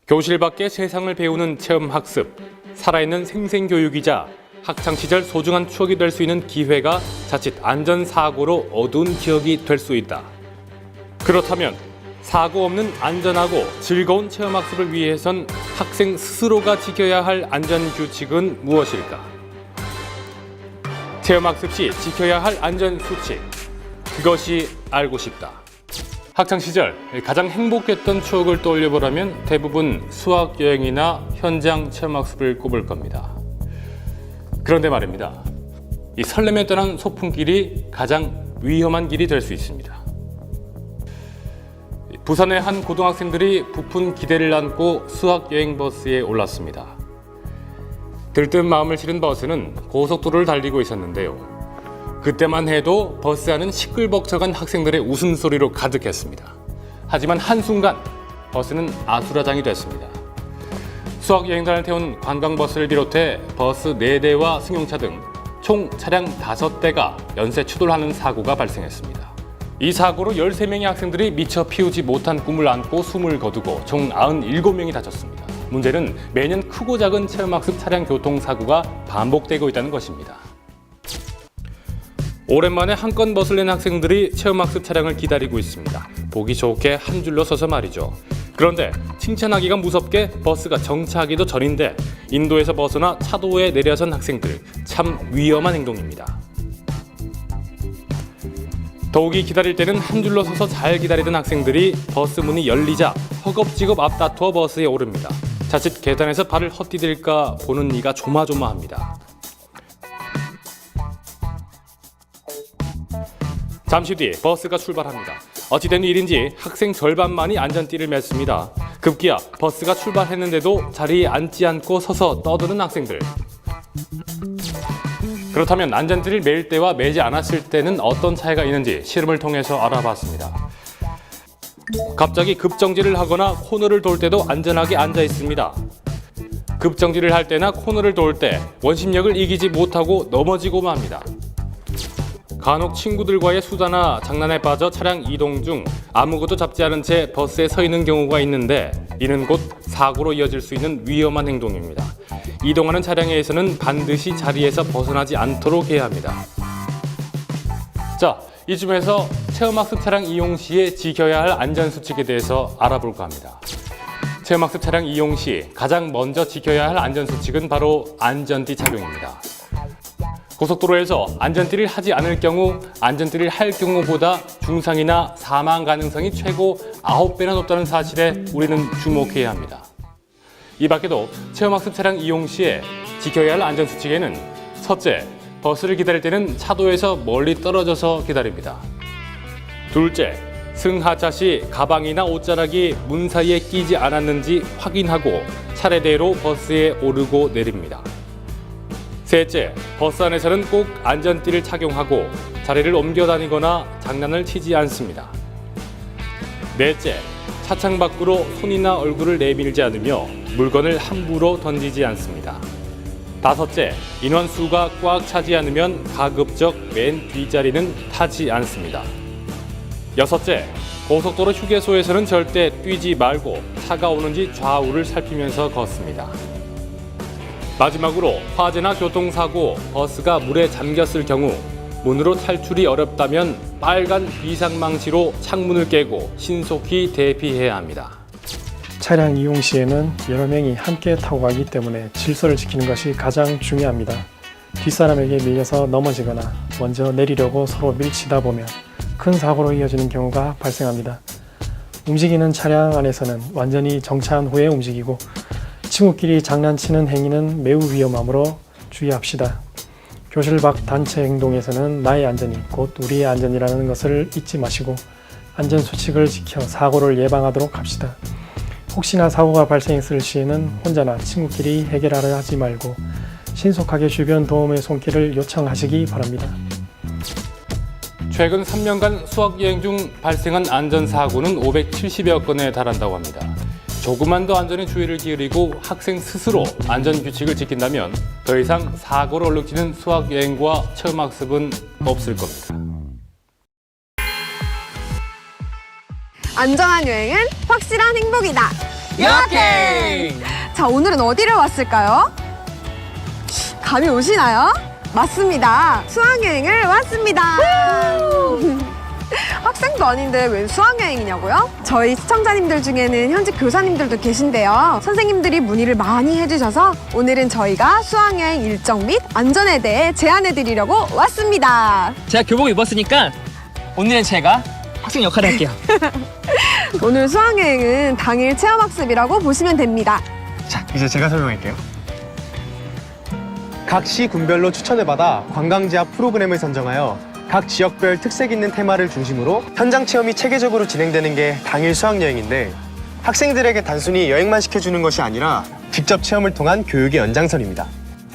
교실 밖의 세상을 배우는 체험학습, 살아있는 생생교육이자 학창시절 소중한 추억이 될 수 있는 기회가 자칫 안전사고로 어두운 기억이 될 수 있다. 그렇다면 사고 없는 안전하고 즐거운 체험학습을 위해선 학생 스스로가 지켜야 할 안전규칙은 무엇일까? 체험학습 시 지켜야 할 안전수칙, 그것이 알고 싶다. 학창시절 가장 행복했던 추억을 떠올려보라면 대부분 수학여행이나 현장 체험학습을 꼽을 겁니다. 그런데 말입니다. 이 설렘에 떠난 소풍길이 가장 위험한 길이 될 수 있습니다. 부산의 한 고등학생들이 부푼 기대를 안고 수학여행버스에 올랐습니다. 들뜬 마음을 실은 버스는 고속도로를 달리고 있었는데요. 그때만 해도 버스 안은 시끌벅적한 학생들의 웃음소리로 가득했습니다. 하지만 한순간 버스는 아수라장이 됐습니다. 수학여행단을 태운 관광버스를 비롯해 버스 4대와 승용차 등 총 차량 5대가 연쇄 추돌하는 사고가 발생했습니다. 이 사고로 13명의 학생들이 미처 피우지 못한 꿈을 안고 숨을 거두고 총 97명이 다쳤습니다. 문제는 매년 크고 작은 체험학습 차량 교통사고가 반복되고 있다는 것입니다. 오랜만에 한 건 멋을 낸 학생들이 체험학습 차량을 기다리고 있습니다. 보기 좋게 한 줄로 서서 말이죠. 그런데 칭찬하기가 무섭게 버스가 정차하기도 전인데 인도에서 벗어나 차도에 내려선 학생들, 참 위험한 행동입니다. 더욱이 기다릴 때는 한 줄로 서서 잘 기다리던 학생들이 버스 문이 열리자 허겁지겁 앞다투어 버스에 오릅니다. 자칫 계단에서 발을 헛디딜까 보는 이가 조마조마합니다. 잠시 뒤 버스가 출발합니다. 어찌된 일인지 학생 절반만이 안전띠를 맸습니다. 급기야 버스가 출발했는데도 자리에 앉지 않고 서서 떠드는 학생들. 그렇다면 안전띠를 맬 때와 매지 않았을 때는 어떤 차이가 있는지 실험을 통해서 알아봤습니다. 갑자기 급정지를 하거나 코너를 돌 때도 안전하게 앉아 있습니다. 급정지를 할 때나 코너를 돌 때 원심력을 이기지 못하고 넘어지고 맙니다. 간혹 친구들과의 수다나 장난에 빠져 차량 이동 중 아무것도 잡지 않은 채 버스에 서 있는 경우가 있는데 이는 곧 사고로 이어질 수 있는 위험한 행동입니다. 이동하는 차량에서는 반드시 자리에서 벗어나지 않도록 해야 합니다. 자, 이쯤에서 체험학습 차량 이용 시에 지켜야 할 안전수칙에 대해서 알아볼까 합니다. 체험학습 차량 이용 시 가장 먼저 지켜야 할 안전수칙은 바로 안전띠 착용입니다. 고속도로에서 안전띠를 하지 않을 경우 안전띠를 할 경우보다 중상이나 사망 가능성이 최고 9배나 높다는 사실에 우리는 주목해야 합니다. 이 밖에도 체험학습 차량 이용 시에 지켜야 할 안전수칙에는 첫째, 버스를 기다릴 때는 차도에서 멀리 떨어져서 기다립니다. 둘째, 승하차 시 가방이나 옷자락이 문 사이에 끼지 않았는지 확인하고 차례대로 버스에 오르고 내립니다. 셋째, 버스 안에서는 꼭 안전띠를 착용하고 자리를 옮겨 다니거나 장난을 치지 않습니다. 넷째, 차창 밖으로 손이나 얼굴을 내밀지 않으며 물건을 함부로 던지지 않습니다. 다섯째, 인원수가 꽉 차지 않으면 가급적 맨 뒷자리는 타지 않습니다. 여섯째, 고속도로 휴게소에서는 절대 뛰지 말고 차가 오는지 좌우를 살피면서 걷습니다. 마지막으로 화재나 교통사고, 버스가 물에 잠겼을 경우 문으로 탈출이 어렵다면 빨간 비상망치로 창문을 깨고 신속히 대피해야 합니다. 차량 이용 시에는 여러 명이 함께 타고 가기 때문에 질서를 지키는 것이 가장 중요합니다. 뒷사람에게 밀려서 넘어지거나 먼저 내리려고 서로 밀치다 보면 큰 사고로 이어지는 경우가 발생합니다. 움직이는 차량 안에서는 완전히 정차한 후에 움직이고 친구끼리 장난치는 행위는 매우 위험하므로 주의합시다. 교실 밖 단체 행동에서는 나의 안전이 곧 우리의 안전이라는 것을 잊지 마시고 안전수칙을 지켜 사고를 예방하도록 합시다. 혹시나 사고가 발생했을 시에는 혼자나 친구끼리 해결하려 하지 말고 신속하게 주변 도움의 손길을 요청하시기 바랍니다. 최근 3년간 수학여행 중 발생한 안전사고는 570여 건에 달한다고 합니다. 조금만 더 안전에 주의를 기울이고 학생 스스로 안전규칙을 지킨다면 더 이상 사고로 얼룩지는 수학여행과 체험학습은 없을 겁니다. 안전한 여행은 확실한 행복이다. 여행! 자, 오늘은 어디를 왔을까요? 감이 오시나요? 맞습니다. 수학여행을 왔습니다. 학생도 아닌데 웬 수학여행이냐고요? 저희 시청자님들 중에는 현직 교사님들도 계신데요. 선생님들이 문의를 많이 해주셔서 오늘은 저희가 수학여행 일정 및 안전에 대해 제안해드리려고 왔습니다. 제가 교복 입었으니까 오늘은 제가 학생 역할을 할게요. 오늘 수학여행은 당일 체험학습이라고 보시면 됩니다. 자, 이제 제가 설명할게요. 각 시 군별로 추천을 받아 관광지와 프로그램을 선정하여 각 지역별 특색 있는 테마를 중심으로 현장 체험이 체계적으로 진행되는 게 당일 수학여행인데 학생들에게 단순히 여행만 시켜주는 것이 아니라 직접 체험을 통한 교육의 연장선입니다.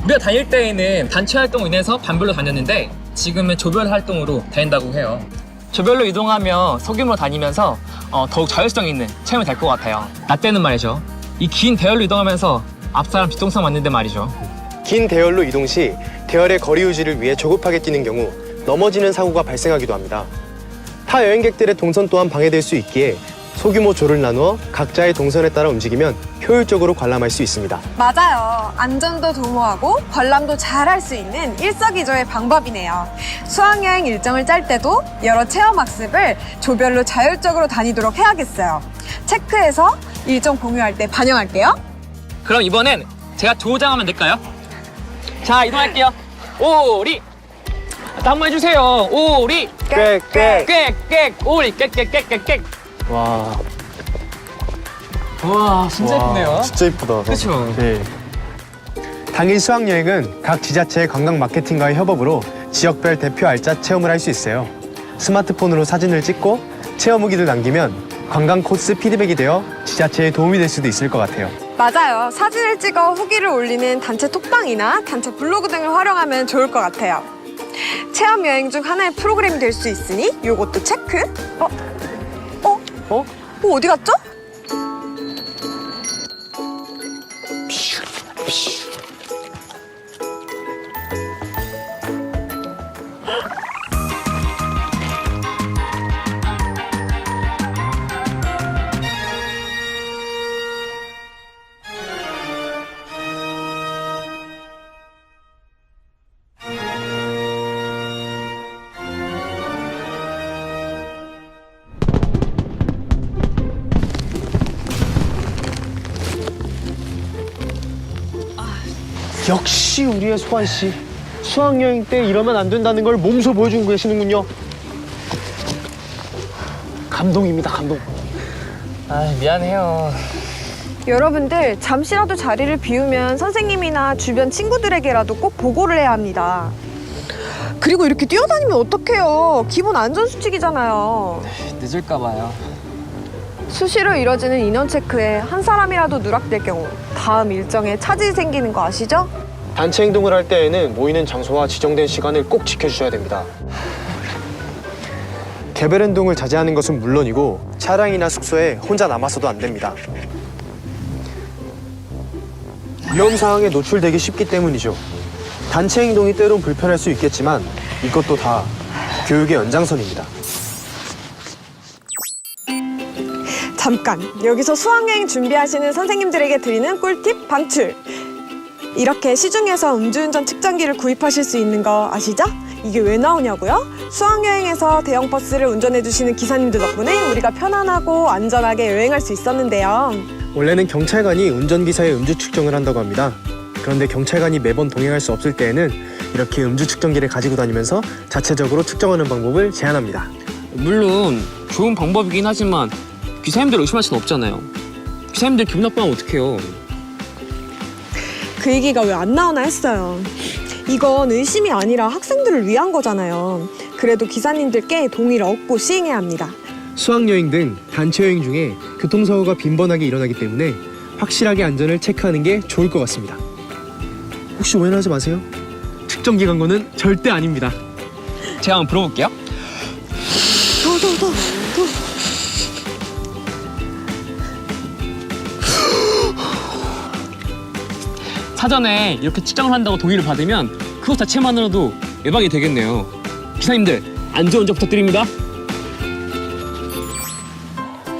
우리가 다닐 때에는 단체 활동으로 인해서 반별로 다녔는데 지금은 조별 활동으로 다닌다고 해요. 조별로 이동하며 소규모로 다니면서 더욱 자율성 있는 체험이 될 것 같아요. 나 때는 말이죠. 이 긴 대열로 이동하면서 앞사람 뒷동상 맞는데 말이죠. 긴 대열로 이동 시 대열의 거리 유지를 위해 조급하게 뛰는 경우 넘어지는 사고가 발생하기도 합니다. 타 여행객들의 동선 또한 방해될 수 있기에 소규모 조를 나누어 각자의 동선에 따라 움직이면 효율적으로 관람할 수 있습니다. 맞아요. 안전도 도모하고 관람도 잘 할 수 있는 일석이조의 방법이네요. 수학여행 일정을 짤 때도 여러 체험학습을 조별로 자율적으로 다니도록 해야겠어요. 체크해서 일정 공유할 때 반영할게요. 그럼 이번엔 제가 조장하면 될까요? 자, 이동할게요. 오리! 한번 해주세요. 오리! 꽥꽥! 꽥꽥! 오리! 꽥꽥꽥꽥! 와, 와, 진짜 예쁘네요. 진짜 이쁘다. 그쵸? 네. 당일 수학여행은 각 지자체의 관광 마케팅과의 협업으로 지역별 대표 알짜 체험을 할 수 있어요. 스마트폰으로 사진을 찍고 체험 후기를 남기면 관광 코스 피드백이 되어 지자체에 도움이 될 수도 있을 것 같아요. 맞아요. 사진을 찍어 후기를 올리는 단체 톡방이나 단체 블로그 등을 활용하면 좋을 것 같아요. 체험 여행 중 하나의 프로그램이 될 수 있으니 요것도 체크. 어디 갔죠? 역시 우리의 소환 씨. 수학여행 때 이러면 안 된다는 걸 몸소 보여주고 계시는군요. 감동입니다, 감동. 아, 미안해요. 여러분들 잠시라도 자리를 비우면 선생님이나 주변 친구들에게라도 꼭 보고를 해야 합니다. 그리고 이렇게 뛰어다니면 어떡해요. 기본 안전수칙이잖아요. 늦을까 봐요. 수시로 이뤄지는 인원 체크에 한 사람이라도 누락될 경우 다음 일정에 차질이 생기는 거 아시죠? 단체 행동을 할 때에는 모이는 장소와 지정된 시간을 꼭 지켜주셔야 됩니다. 개별 행동을 자제하는 것은 물론이고 차량이나 숙소에 혼자 남아서도 안 됩니다. 위험 상황에 노출되기 쉽기 때문이죠. 단체 행동이 때론 불편할 수 있겠지만 이것도 다 교육의 연장선입니다. 잠깐, 여기서 수학여행 준비하시는 선생님들에게 드리는 꿀팁 방출. 이렇게 시중에서 음주운전 측정기를 구입하실 수 있는 거 아시죠? 이게 왜 나오냐고요? 수학여행에서 대형 버스를 운전해주시는 기사님들 덕분에 우리가 편안하고 안전하게 여행할 수 있었는데요. 원래는 경찰관이 운전기사의 음주 측정을 한다고 합니다. 그런데 경찰관이 매번 동행할 수 없을 때에는 이렇게 음주 측정기를 가지고 다니면서 자체적으로 측정하는 방법을 제안합니다. 물론 좋은 방법이긴 하지만 기사님들 의심할 수는 없잖아요. 기사님들 기분 나쁘면 어떡해요. 그 얘기가 왜 안 나오나 했어요. 이건 의심이 아니라 학생들을 위한 거잖아요. 그래도 기사님들께 동의를 얻고 시행해야 합니다. 수학여행 등 단체 여행 중에 교통사고가 빈번하게 일어나기 때문에 확실하게 안전을 체크하는 게 좋을 것 같습니다. 혹시 오해하지 마세요. 측정기 간 거는 절대 아닙니다. 제가 한번 불어볼게요. 더. 사전에 이렇게 측정을 한다고 동의를 받으면 그것 자체만으로도 예방이 되겠네요. 기사님들 안전운전 부탁드립니다.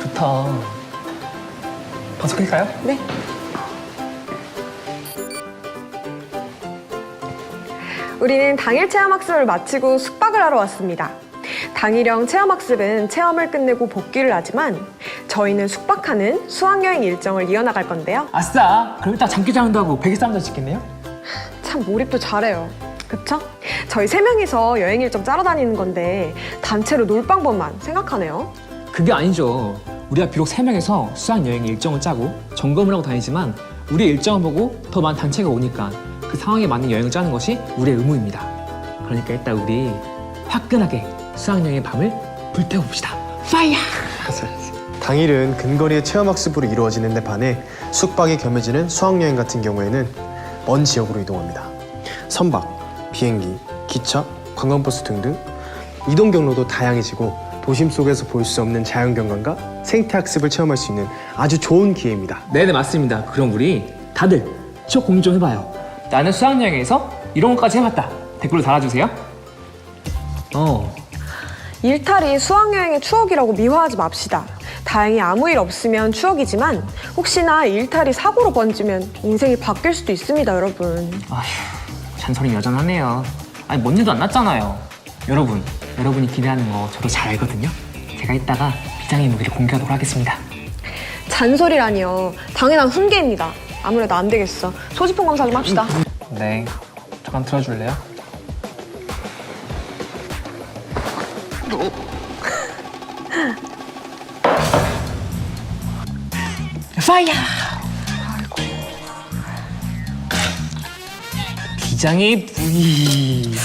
좋다. 방송할까요? 네. 우리는 당일 체험학습을 마치고 숙박을 하러 왔습니다. 당일형 체험학습은 체험을 끝내고 복귀를 하지만 저희는 숙박하는 수학여행 일정을 이어나갈 건데요. 아싸! 그럼 이따 장기자랑도 하고 백일상도 찍겠네요? 참 몰입도 잘해요. 그쵸? 저희 3명이서 여행 일정 짜러 다니는 건데 단체로 놀 방법만 생각하네요. 그게 아니죠. 우리가 비록 3명에서 수학여행 일정을 짜고 점검을 하고 다니지만 우리의 일정을 보고 더 많은 단체가 오니까 그 상황에 맞는 여행을 짜는 것이 우리의 의무입니다. 그러니까 일단 우리 화끈하게 수학여행의 밤을 불태워봅시다. 파이어! 당일은 근거리의 체험학습으로 이루어지는 데 반해 숙박이 겸해지는 수학여행 같은 경우에는 먼 지역으로 이동합니다. 선박, 비행기, 기차, 관광버스 등등 이동 경로도 다양해지고 도심 속에서 볼 수 없는 자연경관과 생태학습을 체험할 수 있는 아주 좋은 기회입니다. 네네 맞습니다. 그럼 우리 다들 추억 공유 좀 해봐요. 나는 수학여행에서 이런 것까지 해봤다. 댓글로 달아주세요. 일탈이 수학여행의 추억이라고 미화하지 맙시다. 다행히 아무 일 없으면 추억이지만 혹시나 일탈이 사고로 번지면 인생이 바뀔 수도 있습니다, 여러분. 아휴, 잔소리 여전하네요. 아니 뭔 일도 안 났잖아요. 여러분이 기대하는 거 저도 잘 알거든요. 제가 이따가 비장의 무기를 공개하도록 하겠습니다. 잔소리라니요. 당연한 훈계입니다. 아무래도 안 되겠어. 소지품 검사 좀 합시다. 네, 잠깐 들어줄래요? 파이어! 비장의 무기.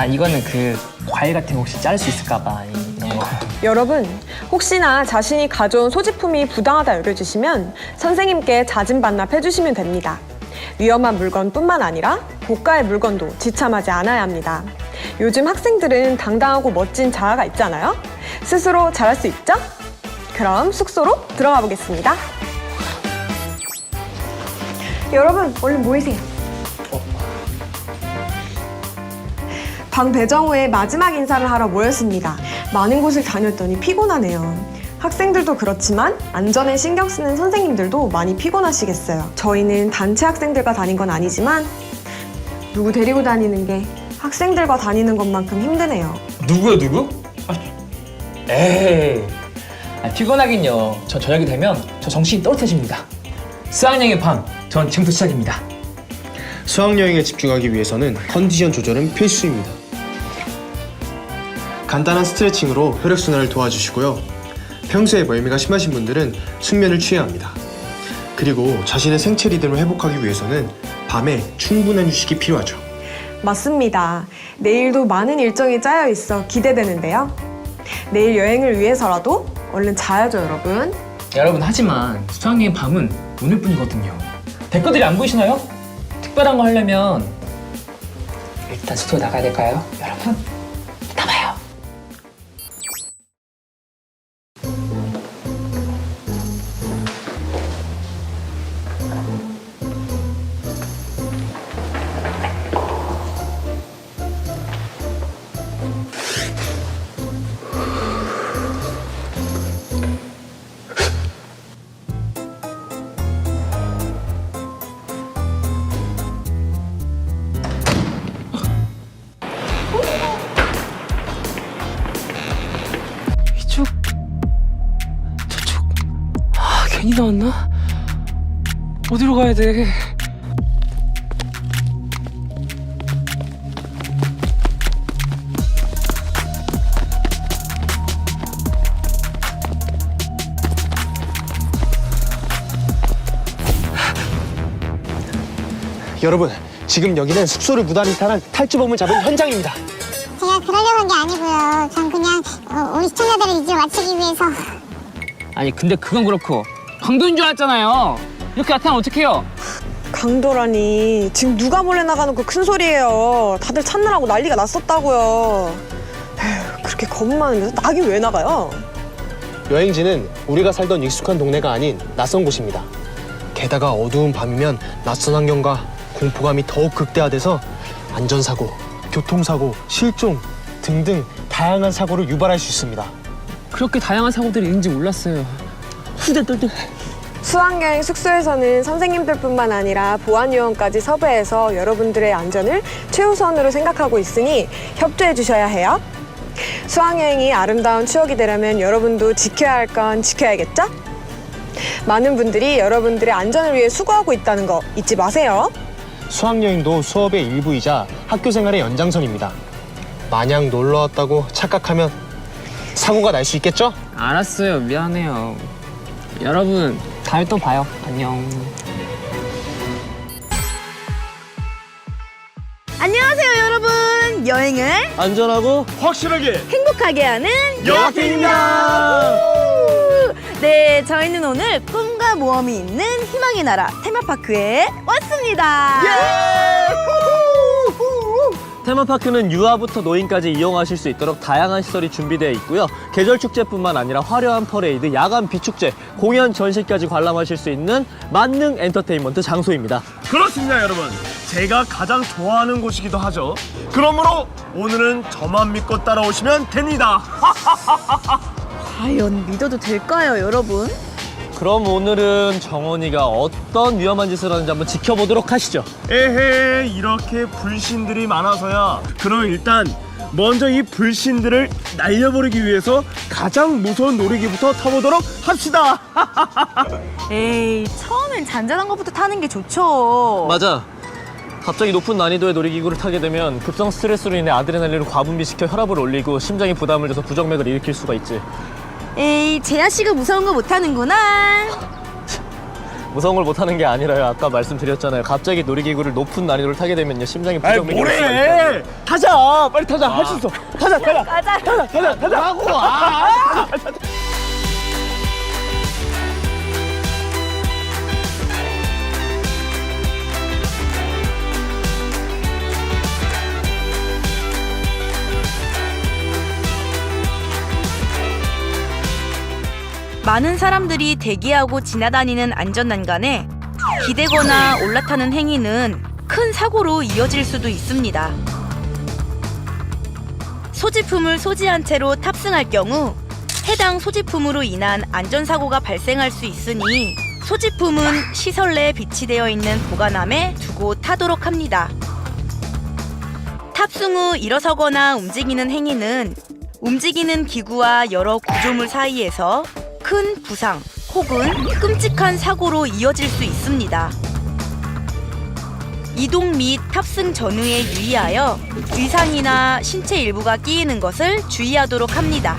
이거는 그 과일 같은 거 혹시 자를 수 있을까봐 이런 거. 여러분, 혹시나 자신이 가져온 소지품이 부당하다 여겨지시면 선생님께 잦은 반납해 주시면 됩니다. 위험한 물건뿐만 아니라 고가의 물건도 지참하지 않아야 합니다. 요즘 학생들은 당당하고 멋진 자아가 있잖아요. 스스로 잘할 수 있죠? 그럼 숙소로 들어가 보겠습니다. 여러분, 얼른 모이세요. 방 배정 후에 마지막 인사를 하러 모였습니다. 많은 곳을 다녔더니 피곤하네요. 학생들도 그렇지만 안전에 신경 쓰는 선생님들도 많이 피곤하시겠어요. 저희는 단체 학생들과 다닌 건 아니지만 누구 데리고 다니는 게 학생들과 다니는 것만큼 힘드네요. 누구요, 누구? 에이, 피곤하긴요. 저 저녁이 되면 저 정신이 떨어뜨집니다. 수학여행의 밤, 전 지금부터 시작입니다. 수학여행에 집중하기 위해서는 컨디션 조절은 필수입니다. 간단한 스트레칭으로 혈액순환을 도와주시고요. 평소에 멀미가 심하신 분들은 숙면을 취해야 합니다. 그리고 자신의 생체 리듬을 회복하기 위해서는 밤에 충분한 휴식이 필요하죠. 맞습니다. 내일도 많은 일정이 짜여 있어 기대되는데요. 내일 여행을 위해서라도 얼른 자야죠, 여러분. 여러분, 하지만 수학여행 밤은 오늘뿐이거든요. 댓글들이 안 보이시나요? 특별한 거 하려면 일단 숙소에 나가야 될까요? 여러분, 이따 봐요. 이쪽, 저쪽. 괜히 나왔나? 어디로 가야 돼? 여러분, 지금 여기는 숙소를 무단 이탈한 탈주범을 잡은 현장입니다. 제가 그러려고 한 게 아니고요. 전 그냥 우리 시청자들의 이제 마치기 위해서. 아니 근데 그건 그렇고 강도인 줄 알았잖아요. 이렇게 나타나면 어떡해요? 강도라니, 지금 누가 몰래 나가놓고 큰 소리예요. 다들 찾느라고 난리가 났었다고요. 에휴, 그렇게 겁 많으면서 나긴 왜 나가요? 여행지는 우리가 살던 익숙한 동네가 아닌 낯선 곳입니다. 게다가 어두운 밤이면 낯선 환경과 공포감이 더욱 극대화돼서 안전사고, 교통사고, 실종 등등 다양한 사고를 유발할 수 있습니다. 그렇게 다양한 사고들이 있는지 몰랐어요. 수학여행 숙소에서는 선생님들뿐만 아니라 보안요원까지 섭외해서 여러분들의 안전을 최우선으로 생각하고 있으니 협조해 주셔야 해요. 수학여행이 아름다운 추억이 되려면 여러분도 지켜야 할 건 지켜야겠죠? 많은 분들이 여러분들의 안전을 위해 수고하고 있다는 거 잊지 마세요. 수학여행도 수업의 일부이자 학교 생활의 연장선입니다. 마냥 놀러 왔다고 착각하면 사고가 날 수 있겠죠? 알았어요. 미안해요. 여러분, 다음에 또 봐요. 안녕. 안녕하세요, 여러분. 여행을 안전하고 확실하게 행복하게 하는 여학생입니다. 네, 저희는 오늘 꿈과 모험이 있는 희망의 나라 테마파크에 왔습니다. 테마파크는 유아부터 노인까지 이용하실 수 있도록 다양한 시설이 준비되어 있고요. 계절 축제뿐만 아니라 화려한 퍼레이드, 야간 비축제, 공연 전시까지 관람하실 수 있는 만능 엔터테인먼트 장소입니다. 그렇습니다, 여러분. 제가 가장 좋아하는 곳이기도 하죠. 그러므로 오늘은 저만 믿고 따라오시면 됩니다. 과연 믿어도 될까요, 여러분? 그럼 오늘은 정원이가 어떤 위험한 짓을 하는지 한번 지켜보도록 하시죠. 에헤, 이렇게 불신들이 많아서야. 그럼 일단 먼저 이 불신들을 날려버리기 위해서 가장 무서운 놀이기부터 타보도록 합시다. 에이, 처음엔 잔잔한 것부터 타는 게 좋죠. 맞아. 갑자기 높은 난이도의 놀이기구를 타게 되면 급성 스트레스로 인해 아드레날린을 과분비시켜 혈압을 올리고 심장에 부담을 줘서 부정맥을 일으킬 수가 있지. 에이, 재하 씨가 무서운 거 못하는구나. 무서운 걸 못하는 게 아니라요. 아까 말씀드렸잖아요. 갑자기 놀이기구를 높은 난이도를 타게 되면요 심장에 아이, 부정맥이 올 수가 있다. 뭐래? 타자, 빨리 타자. 할 수 있어. 타자. 가자. 하고. 많은 사람들이 대기하고 지나다니는 안전난간에 기대거나 올라타는 행위는 큰 사고로 이어질 수도 있습니다. 소지품을 소지한 채로 탑승할 경우 해당 소지품으로 인한 안전사고가 발생할 수 있으니 소지품은 시설 내에 비치되어 있는 보관함에 두고 타도록 합니다. 탑승 후 일어서거나 움직이는 행위는 움직이는 기구와 여러 구조물 사이에서 큰 부상 혹은 끔찍한 사고로 이어질 수 있습니다. 이동 및 탑승 전후에 유의하여 의상이나 신체 일부가 끼이는 것을 주의하도록 합니다.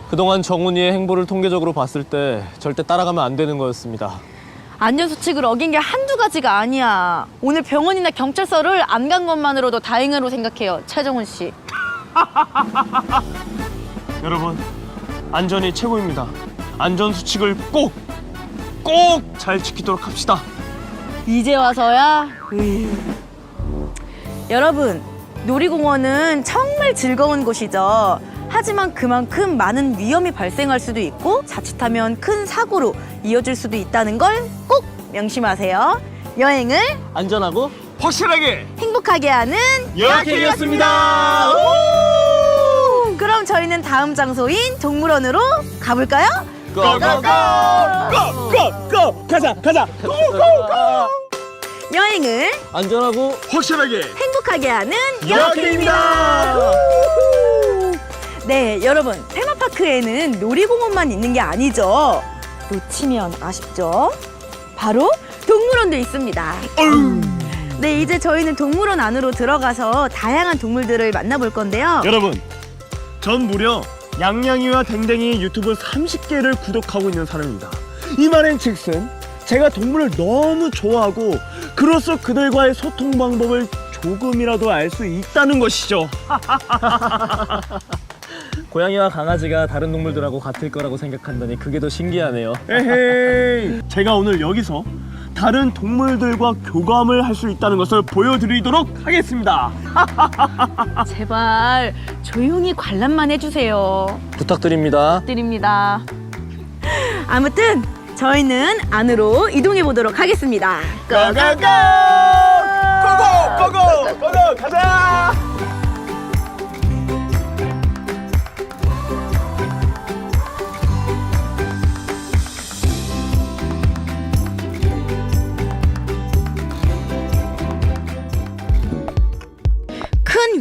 그동안 정훈이의 행보를 통계적으로 봤을 때 절대 따라가면 안 되는 거였습니다. 안전수칙을 어긴 게 한두 가지가 아니야. 오늘 병원이나 경찰서를 안 간 것만으로도 다행으로 생각해요, 최정훈 씨. 여러분, 안전이 최고입니다. 안전수칙을 꼭 잘 지키도록 합시다. 이제 와서야? 여러분, 놀이공원은 정말 즐거운 곳이죠. 하지만 그만큼 많은 위험이 발생할 수도 있고 자칫하면 큰 사고로 이어질 수도 있다는 걸 꼭 명심하세요. 여행을 안전하고 확실하게 행복하게 하는 여학생이었습니다. 그럼 저희는 다음 장소인 동물원으로 가볼까요? 고고고! 가자! 여행을 안전하고 확실하게 행복하게 하는 여학생입니다. 네, 여러분, 테마파크에는 놀이공원만 있는 게 아니죠. 놓치면 아쉽죠? 바로 동물원도 있습니다. 네, 이제 저희는 동물원 안으로 들어가서 다양한 동물들을 만나볼 건데요. 여러분, 전 무려 양양이와 댕댕이 유튜브 30개를 구독하고 있는 사람입니다. 이 말인 즉슨 제가 동물을 너무 좋아하고 그로써 그들과의 소통 방법을 조금이라도 알 수 있다는 것이죠. 고양이와 강아지가 다른 동물들하고 같을 거라고 생각한다니 그게 더 신기하네요. 에헤이, 제가 오늘 여기서 다른 동물들과 교감을 할 수 있다는 것을 보여드리도록 하겠습니다. 제발 조용히 관람만 해주세요. 부탁드립니다. 드립니다. 아무튼 저희는 안으로 이동해 보도록 하겠습니다. 고고고! 고고! 가자!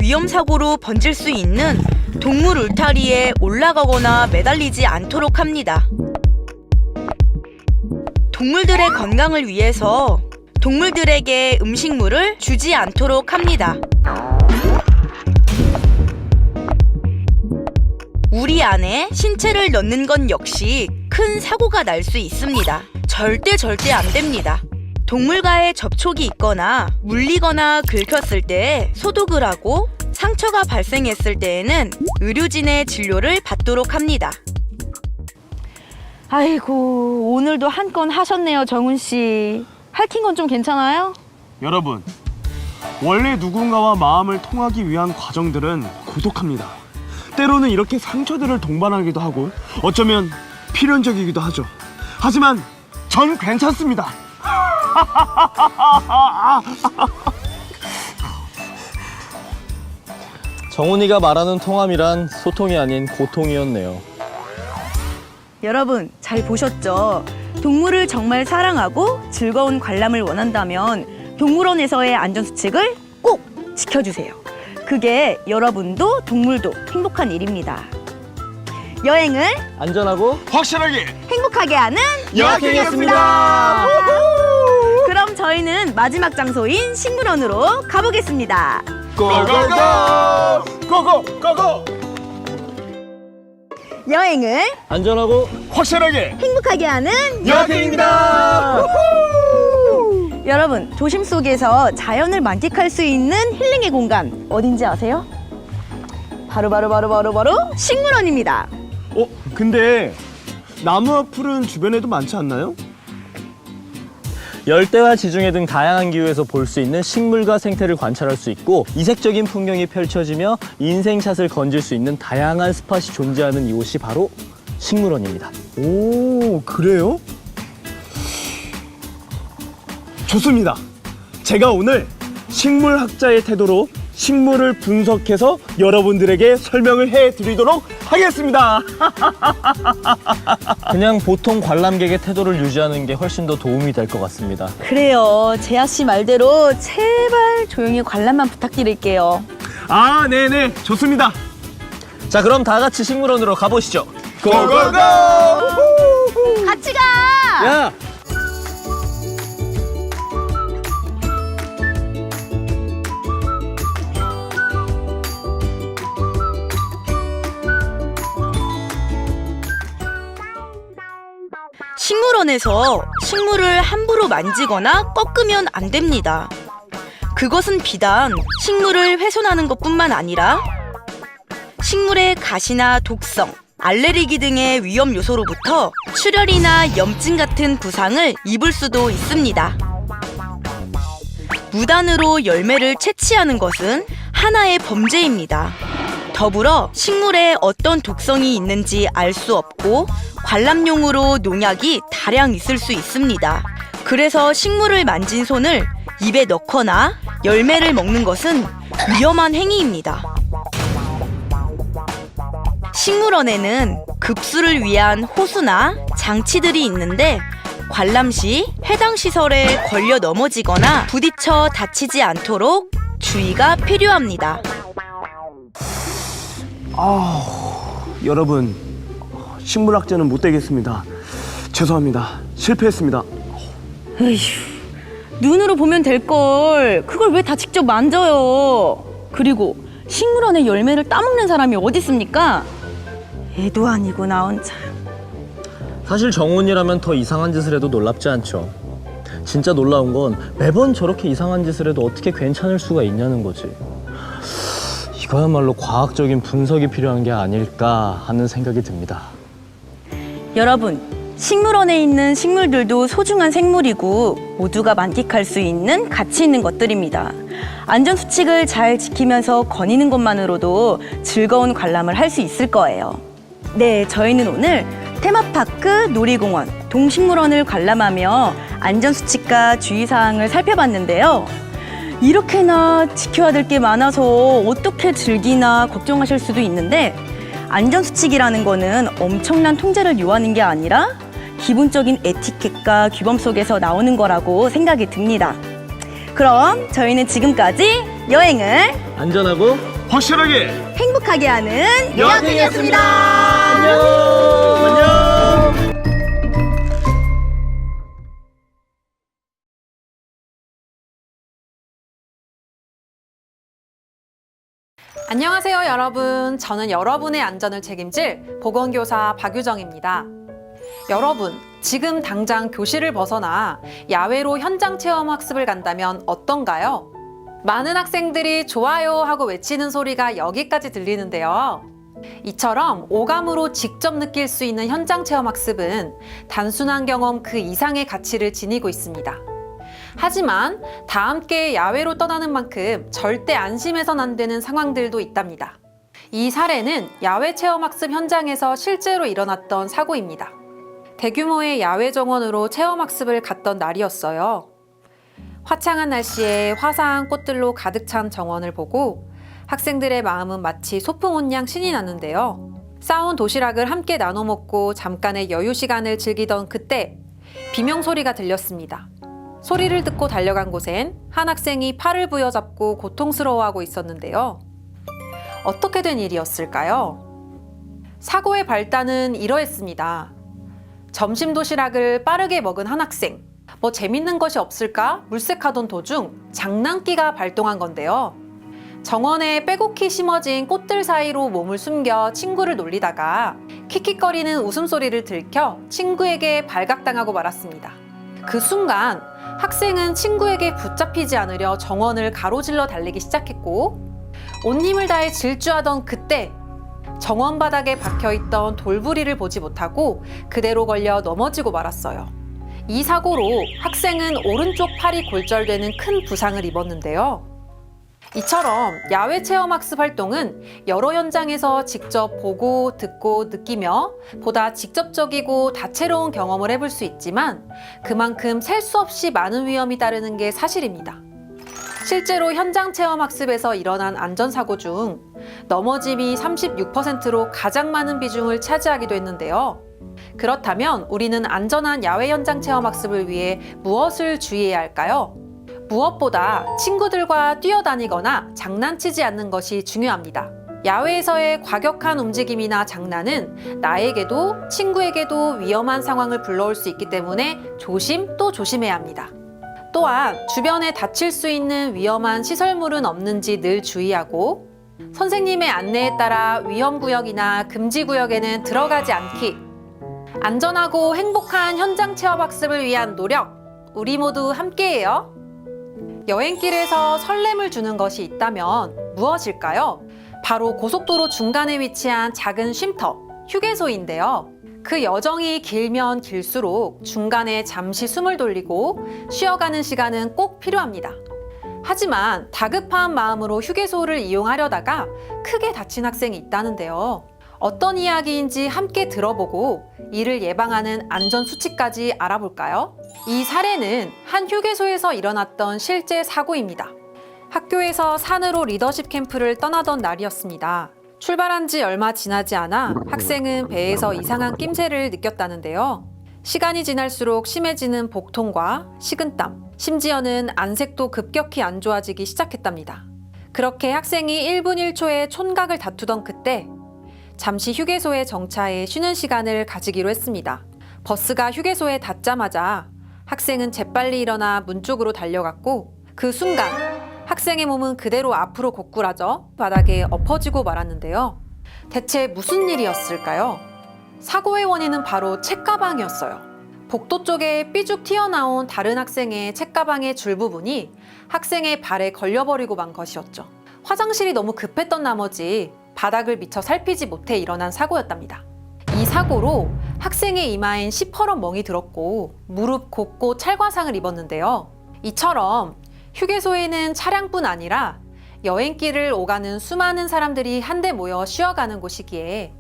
위험사고로 번질 수 있는 동물 울타리에 올라가거나 매달리지 않도록 합니다. 동물들의 건강을 위해서 동물들에게 음식물을 주지 않도록 합니다. 우리 안에 신체를 넣는 건 역시 큰 사고가 날 수 있습니다. 절대 안 됩니다. 동물과의 접촉이 있거나 물리거나 긁혔을 때 소독을 하고 상처가 발생했을 때에는 의료진의 진료를 받도록 합니다. 아이고, 오늘도 한 건 하셨네요, 정훈 씨. 핥힌 건 좀 괜찮아요? 여러분, 원래 누군가와 마음을 통하기 위한 과정들은 고독합니다. 때로는 이렇게 상처들을 동반하기도 하고 어쩌면 필연적이기도 하죠. 하지만 전 괜찮습니다. 정훈이가 말하는 통함이란 소통이 아닌 고통이었네요. 여러분, 잘 보셨죠? 동물을 정말 사랑하고 즐거운 관람을 원한다면 동물원에서의 안전수칙을 꼭 지켜주세요. 그게 여러분도 동물도 행복한 일입니다. 여행을 안전하고 확실하게 행복하게 하는 여행이었습니다. 그럼 저희는 마지막 장소인 식물원으로 가보겠습니다. 고고고! 고고고고! 여행을 안전하고 확실하게 행복하게 하는 여행입니다. 여러분, 도심 속에서 자연을 만끽할 수 있는 힐링의 공간 어딘지 아세요? 바로 식물원입니다. 근데 나무와 풀은 주변에도 많지 않나요? 열대와 지중해 등 다양한 기후에서 볼 수 있는 식물과 생태를 관찰할 수 있고 이색적인 풍경이 펼쳐지며 인생샷을 건질 수 있는 다양한 스팟이 존재하는 이곳이 바로 식물원입니다. 오, 그래요? 좋습니다. 제가 오늘 식물학자의 태도로 식물을 분석해서 여러분들에게 설명을 해드리도록 하겠습니다. 그냥 보통 관람객의 태도를 유지하는 게 훨씬 더 도움이 될 것 같습니다. 그래요. 재하 씨 말대로 제발 조용히 관람만 부탁드릴게요. 아, 네네, 좋습니다. 자, 그럼 다 같이 식물원으로 가보시죠. 고고고! 같이 가! 야! 식물원에서 식물을 함부로 만지거나 꺾으면 안 됩니다. 그것은 비단 식물을 훼손하는 것뿐만 아니라 식물의 가시나 독성, 알레르기 등의 위험 요소로부터 출혈이나 염증 같은 부상을 입을 수도 있습니다. 무단으로 열매를 채취하는 것은 하나의 범죄입니다. 더불어 식물에 어떤 독성이 있는지 알 수 없고 관람용으로 농약이 다량 있을 수 있습니다. 그래서 식물을 만진 손을 입에 넣거나 열매를 먹는 것은 위험한 행위입니다. 식물원에는 급수를 위한 호수나 장치들이 있는데 관람 시 해당 시설에 걸려 넘어지거나 부딪혀 다치지 않도록 주의가 필요합니다. 여러분, 식물학자는 못 되겠습니다. 죄송합니다. 실패했습니다. 에휴, 눈으로 보면 될걸. 그걸 왜 다 직접 만져요? 그리고 식물원에 열매를 따먹는 사람이 어디 있습니까? 애도 아니고 나온 참. 사실 정훈이라면 더 이상한 짓을 해도 놀랍지 않죠. 진짜 놀라운 건 매번 저렇게 이상한 짓을 해도 어떻게 괜찮을 수가 있냐는 거지. 이거야말로 과학적인 분석이 필요한 게 아닐까 하는 생각이 듭니다. 여러분, 식물원에 있는 식물들도 소중한 생물이고 모두가 만끽할 수 있는 가치 있는 것들입니다. 안전수칙을 잘 지키면서 거니는 것만으로도 즐거운 관람을 할 수 있을 거예요. 네, 저희는 오늘 테마파크, 놀이공원, 동식물원을 관람하며 안전수칙과 주의사항을 살펴봤는데요. 이렇게나 지켜야 될 게 많아서 어떻게 즐기나 걱정하실 수도 있는데 안전수칙이라는 거는 엄청난 통제를 요하는 게 아니라 기본적인 에티켓과 규범 속에서 나오는 거라고 생각이 듭니다. 그럼 저희는 지금까지 여행을 안전하고 확실하게 행복하게 하는 여학생이었습니다. 안녕. 안녕하세요, 여러분. 저는 여러분의 안전을 책임질 보건교사 박유정입니다. 여러분, 지금 당장 교실을 벗어나 야외로 현장 체험 학습을 간다면 어떤가요? 많은 학생들이 좋아요 하고 외치는 소리가 여기까지 들리는데요. 이처럼 오감으로 직접 느낄 수 있는 현장 체험 학습은 단순한 경험 그 이상의 가치를 지니고 있습니다. 하지만 다 함께 야외로 떠나는 만큼 절대 안심해선 안 되는 상황들도 있답니다. 이 사례는 야외 체험학습 현장에서 실제로 일어났던 사고입니다. 대규모의 야외 정원으로 체험학습을 갔던 날이었어요. 화창한 날씨에 화사한 꽃들로 가득 찬 정원을 보고 학생들의 마음은 마치 소풍온양 신이 났는데요. 싸온 도시락을 함께 나눠 먹고 잠깐의 여유 시간을 즐기던 그때 비명소리가 들렸습니다. 소리를 듣고 달려간 곳엔 한 학생이 팔을 부여잡고 고통스러워하고 있었는데요. 어떻게 된 일이었을까요? 사고의 발단은 이러했습니다. 점심 도시락을 빠르게 먹은 한 학생. 뭐 재밌는 것이 없을까 물색하던 도중 장난기가 발동한 건데요. 정원에 빼곡히 심어진 꽃들 사이로 몸을 숨겨 친구를 놀리다가 킥킥거리는 웃음소리를 들켜 친구에게 발각당하고 말았습니다. 그 순간 학생은 친구에게 붙잡히지 않으려 정원을 가로질러 달리기 시작했고 온 힘을 다해 질주하던 그때 정원 바닥에 박혀있던 돌부리를 보지 못하고 그대로 걸려 넘어지고 말았어요. 이 사고로 학생은 오른쪽 팔이 골절되는 큰 부상을 입었는데요. 이처럼 야외 체험학습 활동은 여러 현장에서 직접 보고 듣고 느끼며 보다 직접적이고 다채로운 경험을 해볼 수 있지만 그만큼 셀 수 없이 많은 위험이 따르는 게 사실입니다. 실제로 현장 체험학습에서 일어난 안전사고 중 넘어짐이 36%로 가장 많은 비중을 차지하기도 했는데요. 그렇다면 우리는 안전한 야외 현장 체험학습을 위해 무엇을 주의해야 할까요? 무엇보다 친구들과 뛰어다니거나 장난치지 않는 것이 중요합니다. 야외에서의 과격한 움직임이나 장난은 나에게도 친구에게도 위험한 상황을 불러올 수 있기 때문에 조심 또 조심해야 합니다. 또한 주변에 다칠 수 있는 위험한 시설물은 없는지 늘 주의하고 선생님의 안내에 따라 위험구역이나 금지구역에는 들어가지 않기. 안전하고 행복한 현장 체험학습을 위한 노력, 우리 모두 함께해요. 여행길에서 설렘을 주는 것이 있다면 무엇일까요? 바로 고속도로 중간에 위치한 작은 쉼터, 휴게소인데요. 그 여정이 길면 길수록 중간에 잠시 숨을 돌리고 쉬어가는 시간은 꼭 필요합니다. 하지만 다급한 마음으로 휴게소를 이용하려다가 크게 다친 학생이 있다는데요. 어떤 이야기인지 함께 들어보고 이를 예방하는 안전수칙까지 알아볼까요? 이 사례는 한 휴게소에서 일어났던 실제 사고입니다. 학교에서 산으로 리더십 캠프를 떠나던 날이었습니다. 출발한 지 얼마 지나지 않아 학생은 배에서 이상한 낌새를 느꼈다는데요. 시간이 지날수록 심해지는 복통과 식은땀, 심지어는 안색도 급격히 안 좋아지기 시작했답니다. 그렇게 학생이 1분 1초의 촌각을 다투던 그때 잠시 휴게소에 정차해 쉬는 시간을 가지기로 했습니다. 버스가 휴게소에 닿자마자 학생은 재빨리 일어나 문 쪽으로 달려갔고 그 순간 학생의 몸은 그대로 앞으로 고꾸라져 바닥에 엎어지고 말았는데요. 대체 무슨 일이었을까요? 사고의 원인은 바로 책가방이었어요. 복도 쪽에 삐죽 튀어나온 다른 학생의 책가방의 줄 부분이 학생의 발에 걸려버리고 만 것이었죠. 화장실이 너무 급했던 나머지 바닥을 미처 살피지 못해 일어난 사고였답니다. 이 사고로 학생의 이마엔 시퍼런 멍이 들었고 무릎 곳곳 찰과상을 입었는데요. 이처럼 휴게소에는 차량뿐 아니라 여행길을 오가는 수많은 사람들이 한데 모여 쉬어가는 곳이기에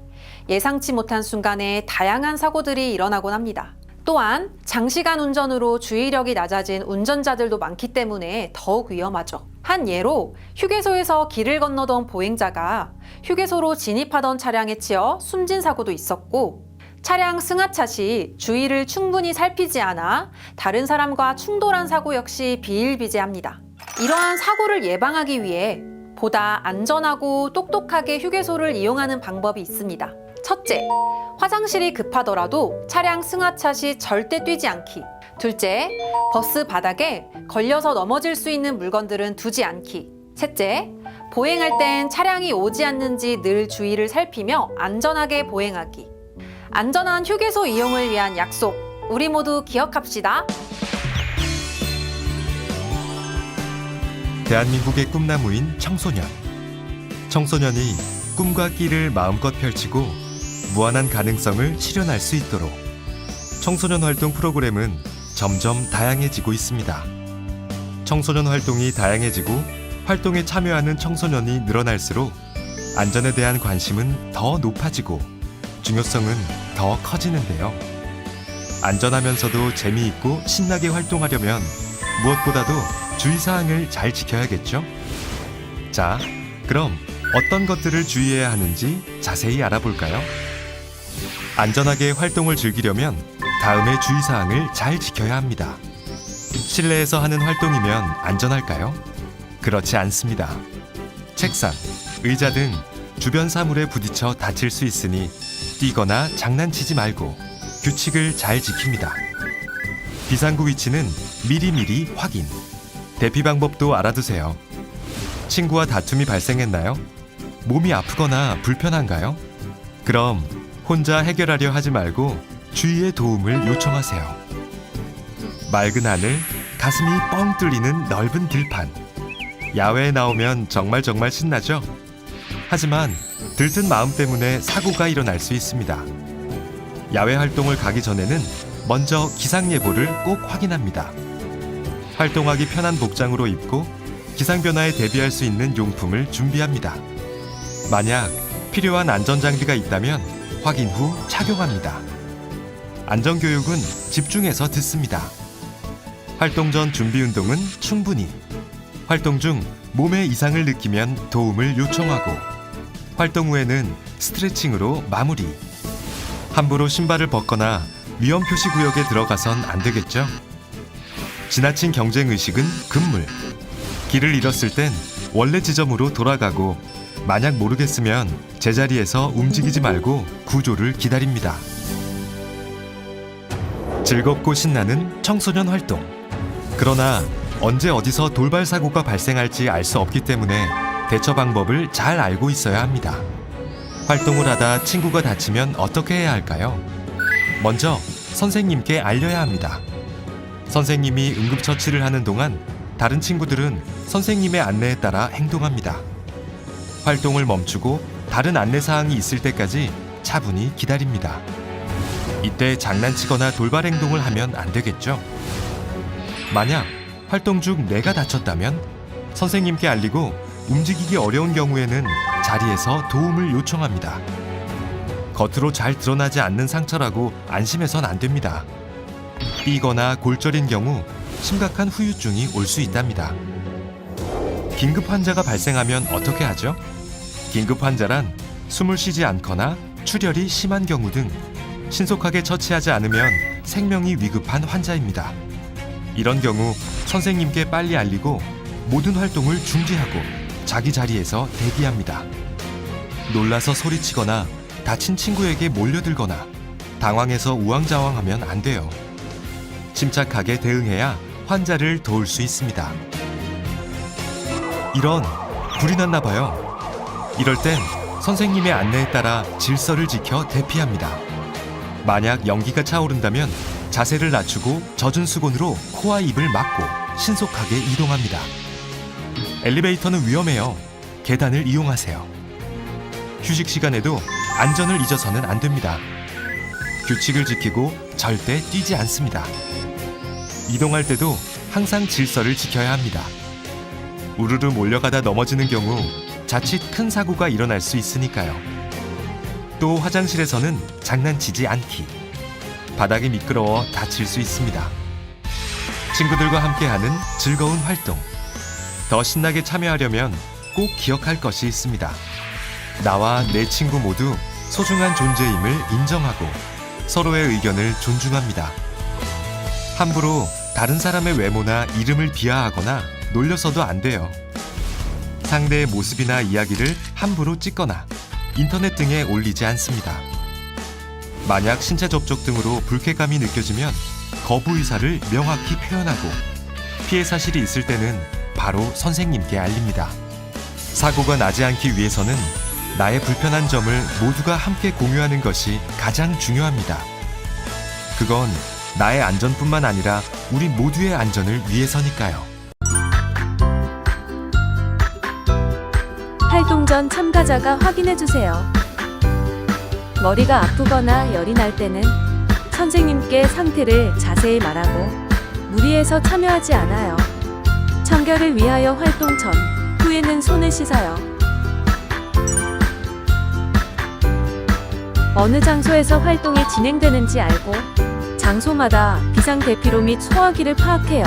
예상치 못한 순간에 다양한 사고들이 일어나곤 합니다. 또한 장시간 운전으로 주의력이 낮아진 운전자들도 많기 때문에 더욱 위험하죠. 한 예로 휴게소에서 길을 건너던 보행자가 휴게소로 진입하던 차량에 치여 숨진 사고도 있었고 차량 승하차 시 주위를 충분히 살피지 않아 다른 사람과 충돌한 사고 역시 비일비재합니다. 이러한 사고를 예방하기 위해 보다 안전하고 똑똑하게 휴게소를 이용하는 방법이 있습니다. 첫째, 화장실이 급하더라도 차량 승하차 시 절대 뛰지 않기. 둘째, 버스 바닥에 걸려서 넘어질 수 있는 물건들은 두지 않기. 셋째, 보행할 땐 차량이 오지 않는지 늘 주의를 살피며 안전하게 보행하기. 안전한 휴게소 이용을 위한 약속, 우리 모두 기억합시다. 대한민국의 꿈나무인 청소년. 청소년이 꿈과 끼를 마음껏 펼치고 무한한 가능성을 실현할 수 있도록 청소년 활동 프로그램은 점점 다양해지고 있습니다. 청소년 활동이 다양해지고 활동에 참여하는 청소년이 늘어날수록 안전에 대한 관심은 더 높아지고 중요성은 더 커지는데요. 안전하면서도 재미있고 신나게 활동하려면 무엇보다도 주의사항을 잘 지켜야겠죠? 자, 그럼 어떤 것들을 주의해야 하는지 자세히 알아볼까요? 안전하게 활동을 즐기려면 다음의 주의사항을 잘 지켜야 합니다. 실내에서 하는 활동이면 안전할까요? 그렇지 않습니다. 책상, 의자 등 주변 사물에 부딪혀 다칠 수 있으니 뛰거나 장난치지 말고 규칙을 잘 지킵니다. 비상구 위치는 미리미리 확인. 대피 방법도 알아두세요. 친구와 다툼이 발생했나요? 몸이 아프거나 불편한가요? 그럼 혼자 해결하려 하지 말고 주위의 도움을 요청하세요. 맑은 하늘, 가슴이 뻥 뚫리는 넓은 들판. 야외에 나오면 정말 신나죠? 하지만 들뜬 마음 때문에 사고가 일어날 수 있습니다. 야외 활동을 가기 전에는 먼저 기상예보를 꼭 확인합니다. 활동하기 편한 복장으로 입고 기상 변화에 대비할 수 있는 용품을 준비합니다. 만약 필요한 안전장비가 있다면 확인 후 착용합니다. 안전교육은 집중해서 듣습니다. 활동 전 준비 운동은 충분히. 활동 중 몸에 이상을 느끼면 도움을 요청하고 활동 후에는 스트레칭으로 마무리. 함부로 신발을 벗거나 위험 표시 구역에 들어가선 안 되겠죠? 지나친 경쟁 의식은 금물. 길을 잃었을 땐 원래 지점으로 돌아가고 만약 모르겠으면 제자리에서 움직이지 말고 구조를 기다립니다. 즐겁고 신나는 청소년 활동. 그러나 언제 어디서 돌발 사고가 발생할지 알 수 없기 때문에 대처 방법을 잘 알고 있어야 합니다. 활동을 하다 친구가 다치면 어떻게 해야 할까요? 먼저 선생님께 알려야 합니다. 선생님이 응급처치를 하는 동안 다른 친구들은 선생님의 안내에 따라 행동합니다. 활동을 멈추고 다른 안내사항이 있을 때까지 차분히 기다립니다. 이때 장난치거나 돌발 행동을 하면 안 되겠죠? 만약 활동 중 내가 다쳤다면 선생님께 알리고 움직이기 어려운 경우에는 자리에서 도움을 요청합니다. 겉으로 잘 드러나지 않는 상처라고 안심해선 안 됩니다. 삐거나 골절인 경우 심각한 후유증이 올 수 있답니다. 긴급 환자가 발생하면 어떻게 하죠? 긴급 환자란 숨을 쉬지 않거나 출혈이 심한 경우 등 신속하게 처치하지 않으면 생명이 위급한 환자입니다. 이런 경우 선생님께 빨리 알리고 모든 활동을 중지하고 자기 자리에서 대기합니다. 놀라서 소리치거나 다친 친구에게 몰려들거나 당황해서 우왕좌왕하면 안 돼요. 침착하게 대응해야 환자를 도울 수 있습니다. 이런 불이 났나 봐요. 이럴 땐 선생님의 안내에 따라 질서를 지켜 대피합니다. 만약 연기가 차오른다면 자세를 낮추고 젖은 수건으로 코와 입을 막고 신속하게 이동합니다. 엘리베이터는 위험해요. 계단을 이용하세요. 휴식 시간에도 안전을 잊어서는 안 됩니다. 규칙을 지키고 절대 뛰지 않습니다. 이동할 때도 항상 질서를 지켜야 합니다. 우르르 몰려가다 넘어지는 경우 자칫 큰 사고가 일어날 수 있으니까요. 또 화장실에서는 장난치지 않기. 바닥이 미끄러워 다칠 수 있습니다. 친구들과 함께하는 즐거운 활동. 더 신나게 참여하려면 꼭 기억할 것이 있습니다. 나와 내 친구 모두 소중한 존재임을 인정하고 서로의 의견을 존중합니다. 함부로 다른 사람의 외모나 이름을 비하하거나 놀려서도 안 돼요. 상대의 모습이나 이야기를 함부로 찍거나 인터넷 등에 올리지 않습니다. 만약 신체 접촉 등으로 불쾌감이 느껴지면 거부 의사를 명확히 표현하고 피해 사실이 있을 때는 바로 선생님께 알립니다. 사고가 나지 않기 위해서는 나의 불편한 점을 모두가 함께 공유하는 것이 가장 중요합니다. 그건 나의 안전뿐만 아니라 우리 모두의 안전을 위해서니까요. 활동 전 참가자가 확인해주세요. 머리가 아프거나 열이 날 때는 선생님께 상태를 자세히 말하고 무리해서 참여하지 않아요. 청결을 위하여 활동 전, 후에는 손을 씻어요. 어느 장소에서 활동이 진행되는지 알고 장소마다 비상대피로 및 소화기를 파악해요.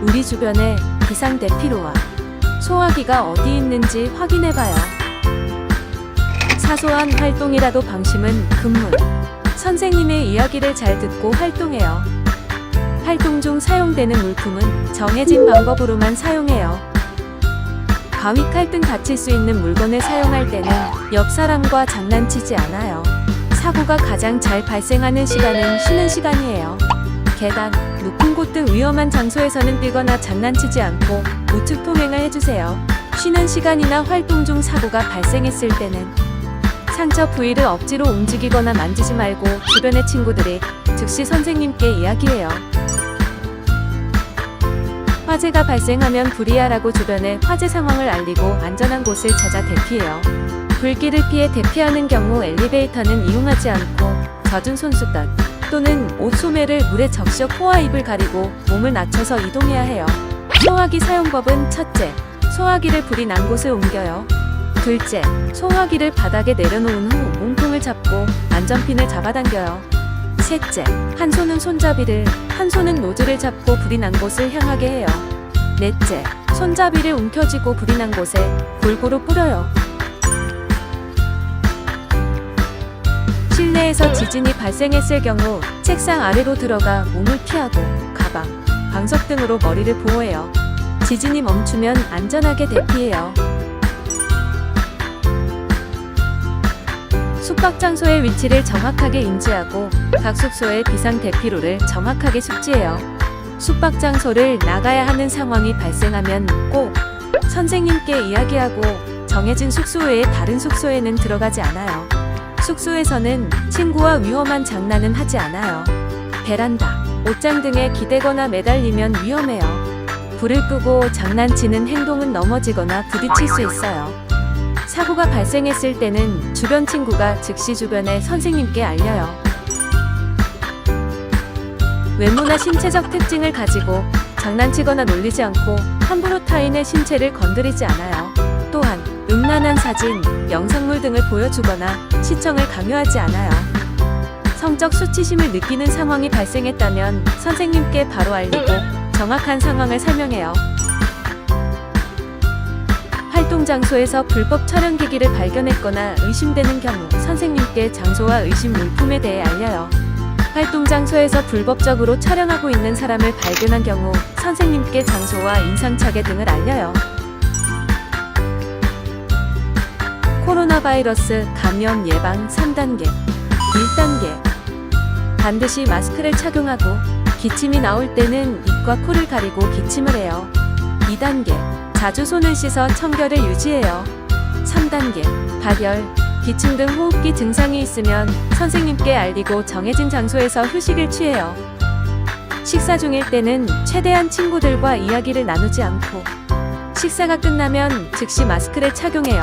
우리 주변에 비상대피로와 소화기가 어디 있는지 확인해봐요. 사소한 활동이라도 방심은 금물. 선생님의 이야기를 잘 듣고 활동해요. 활동 중 사용되는 물품은 정해진 방법으로만 사용해요. 가위, 칼 등 다칠 수 있는 물건을 사용할 때는 옆 사람과 장난치지 않아요. 사고가 가장 잘 발생하는 시간은 쉬는 시간이에요. 계단, 높은 곳 등 위험한 장소에서는 뛰거나 장난치지 않고 우측 통행을 해주세요. 쉬는 시간이나 활동 중 사고가 발생했을 때는 상처 부위를 억지로 움직이거나 만지지 말고 주변의 친구들이 즉시 선생님께 이야기해요. 화재가 발생하면 불이야라고 주변에 화재 상황을 알리고 안전한 곳을 찾아 대피해요. 불길을 피해 대피하는 경우 엘리베이터는 이용하지 않고 젖은 손수건 또는 옷 소매를 물에 적셔 코와 입을 가리고 몸을 낮춰서 이동해야 해요. 소화기 사용법은 첫째, 소화기를 불이 난 곳을 옮겨요. 둘째, 소화기를 바닥에 내려놓은 후 몸통을 잡고 안전핀을 잡아당겨요. 셋째, 한 손은 손잡이를, 한 손은 노즐을 잡고 불이 난 곳을 향하게 해요. 넷째, 손잡이를 움켜쥐고 불이 난 곳에 골고루 뿌려요. 실내에서 지진이 발생했을 경우 책상 아래로 들어가 몸을 피하고 가방, 방석 등으로 머리를 보호해요. 지진이 멈추면 안전하게 대피해요. 숙박 장소의 위치를 정확하게 인지하고 각 숙소의 비상 대피로를 정확하게 숙지해요. 숙박 장소를 나가야 하는 상황이 발생하면 꼭 선생님께 이야기하고 정해진 숙소 외에 다른 숙소에는 들어가지 않아요. 숙소에서는 친구와 위험한 장난은 하지 않아요. 베란다, 옷장 등에 기대거나 매달리면 위험해요. 불을 끄고 장난치는 행동은 넘어지거나 부딪힐 수 있어요. 사고가 발생했을 때는 주변 친구가 즉시 주변의 선생님께 알려요. 외모나 신체적 특징을 가지고 장난치거나 놀리지 않고 함부로 타인의 신체를 건드리지 않아요. 또한 음란한 사진, 영상물 등을 보여주거나 시청을 강요하지 않아요. 성적 수치심을 느끼는 상황이 발생했다면 선생님께 바로 알리고 정확한 상황을 설명해요. 활동 장소에서 불법 촬영기기를 발견했거나 의심되는 경우 선생님께 장소와 의심 물품에 대해 알려요. 활동 장소에서 불법적으로 촬영하고 있는 사람을 발견한 경우 선생님께 장소와 인상착의 등을 알려요. 코로나 바이러스 감염 예방 3단계. 1단계. 반드시 마스크를 착용하고 기침이 나올 때는 입과 코를 가리고 기침을 해요. 2단계. 자주 손을 씻어 청결을 유지해요. 3단계. 발열, 기침 등 호흡기 증상이 있으면 선생님께 알리고 정해진 장소에서 휴식을 취해요. 식사 중일 때는 최대한 친구들과 이야기를 나누지 않고 식사가 끝나면 즉시 마스크를 착용해요.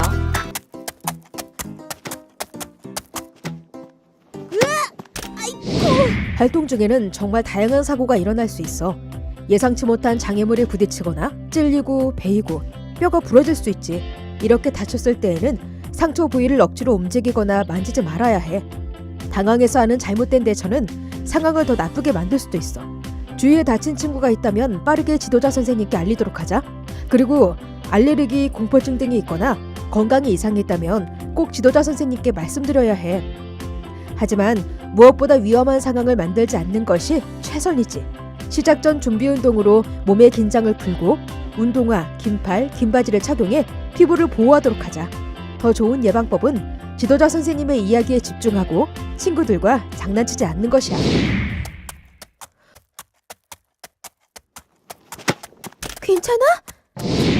활동 중에는 정말 다양한 사고가 일어날 수 있어. 예상치 못한 장애물에 부딪히거나 찔리고 베이고 뼈가 부러질 수 있지. 이렇게 다쳤을 때에는 상처 부위를 억지로 움직이거나 만지지 말아야 해. 당황해서 하는 잘못된 대처는 상황을 더 나쁘게 만들 수도 있어. 주위에 다친 친구가 있다면 빠르게 지도자 선생님께 알리도록 하자. 그리고 알레르기, 공포증 등이 있거나 건강이 이상했다면 꼭 지도자 선생님께 말씀드려야 해. 하지만 무엇보다 위험한 상황을 만들지 않는 것이 최선이지. 시작 전 준비 운동으로 몸의 긴장을 풀고 운동화, 긴팔, 긴 바지를 착용해 피부를 보호하도록 하자. 더 좋은 예방법은 지도자 선생님의 이야기에 집중하고 친구들과 장난치지 않는 것이야. 괜찮아?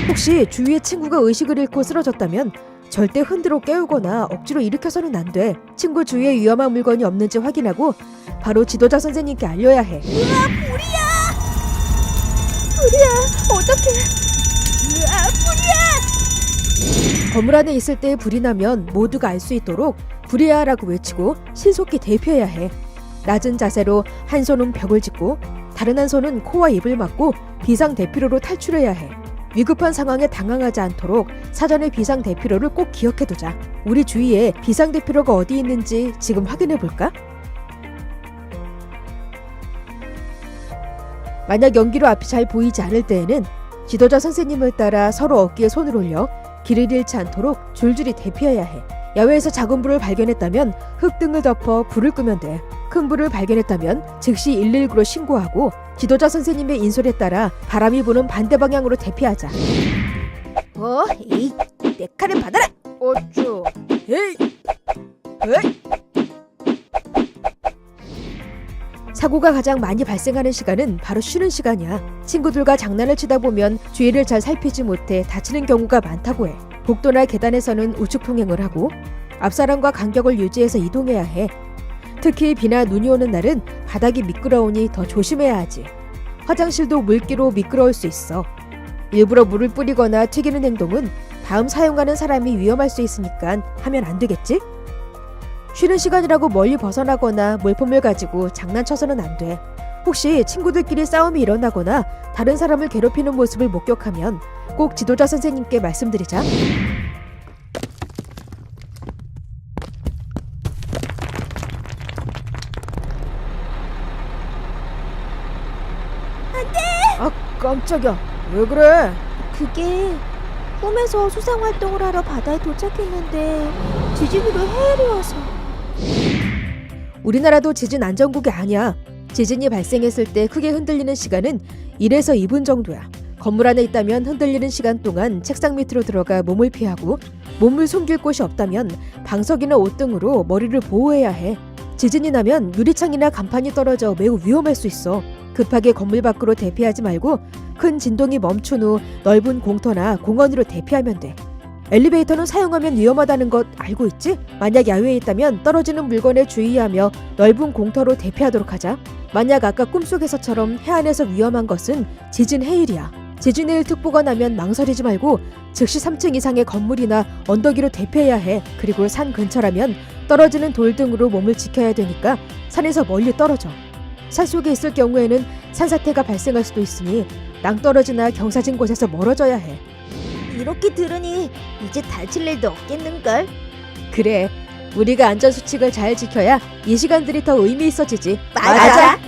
혹시 주위의 친구가 의식을 잃고 쓰러졌다면 절대 흔들어 깨우거나 억지로 일으켜서는 안 돼. 친구 주위에 위험한 물건이 없는지 확인하고 바로 지도자 선생님께 알려야 해. 으아, 불이야, 어떡해. 으아, 불이야. 건물 안에 있을 때 불이 나면 모두가 알 수 있도록 불이야라고 외치고 신속히 대피해야 해. 낮은 자세로 한 손은 벽을 짚고 다른 한 손은 코와 입을 막고 비상대피로로 탈출해야 해. 위급한 상황에 당황하지 않도록 사전에 비상대피로를 꼭 기억해두자. 우리 주위에 비상대피로가 어디 있는지 지금 확인해볼까? 만약 연기로 앞이 잘 보이지 않을 때에는 지도자 선생님을 따라 서로 어깨에 손을 올려 길을 잃지 않도록 줄줄이 대피해야 해. 야외에서 작은 불을 발견했다면 흙등을 덮어 불을 끄면 돼. 큰 불을 발견했다면 즉시 119로 신고하고 지도자 선생님의 인솔에 따라 바람이 부는 반대 방향으로 대피하자. 에이, 내 칼을 받아라. 어쭈. 에이. 에이. 사고가 가장 많이 발생하는 시간은 바로 쉬는 시간이야. 친구들과 장난을 치다 보면 주위를 잘 살피지 못해 다치는 경우가 많다고 해. 복도나 계단에서는 우측 통행을 하고 앞 사람과 간격을 유지해서 이동해야 해. 특히 비나 눈이 오는 날은 바닥이 미끄러우니 더 조심해야 하지. 화장실도 물기로 미끄러울 수 있어. 일부러 물을 뿌리거나 튀기는 행동은 다음 사용하는 사람이 위험할 수 있으니까 하면 안 되겠지? 쉬는 시간이라고 멀리 벗어나거나 물품을 가지고 장난쳐서는 안 돼. 혹시 친구들끼리 싸움이 일어나거나 다른 사람을 괴롭히는 모습을 목격하면 꼭 지도자 선생님께 말씀드리자. 아, 깜짝이야. 왜 그래? 그게 꿈에서 수상활동을 하러 바다에 도착했는데 지진으로 해일이 와서. 우리나라도 지진 안전국이 아니야. 지진이 발생했을 때 크게 흔들리는 시간은 1에서 2분 정도야. 건물 안에 있다면 흔들리는 시간 동안 책상 밑으로 들어가 몸을 피하고 몸을 숨길 곳이 없다면 방석이나 옷 등으로 머리를 보호해야 해. 지진이 나면 유리창이나 간판이 떨어져 매우 위험할 수 있어. 급하게 건물 밖으로 대피하지 말고 큰 진동이 멈춘 후 넓은 공터나 공원으로 대피하면 돼. 엘리베이터는 사용하면 위험하다는 것 알고 있지? 만약 야외에 있다면 떨어지는 물건에 주의하며 넓은 공터로 대피하도록 하자. 만약 아까 꿈속에서처럼 해안에서 위험한 것은 지진 해일이야. 지진 해일 특보가 나면 망설이지 말고 즉시 3층 이상의 건물이나 언덕 위로 대피해야 해. 그리고 산 근처라면 떨어지는 돌 등으로 몸을 지켜야 되니까 산에서 멀리 떨어져. 산속에 있을 경우에는 산사태가 발생할 수도 있으니 낭떠러지나 경사진 곳에서 멀어져야 해. 이렇게 들으니 이제 다칠 일도 없겠는걸? 그래, 우리가 안전수칙을 잘 지켜야 이 시간들이 더 의미 있어지지. 맞아.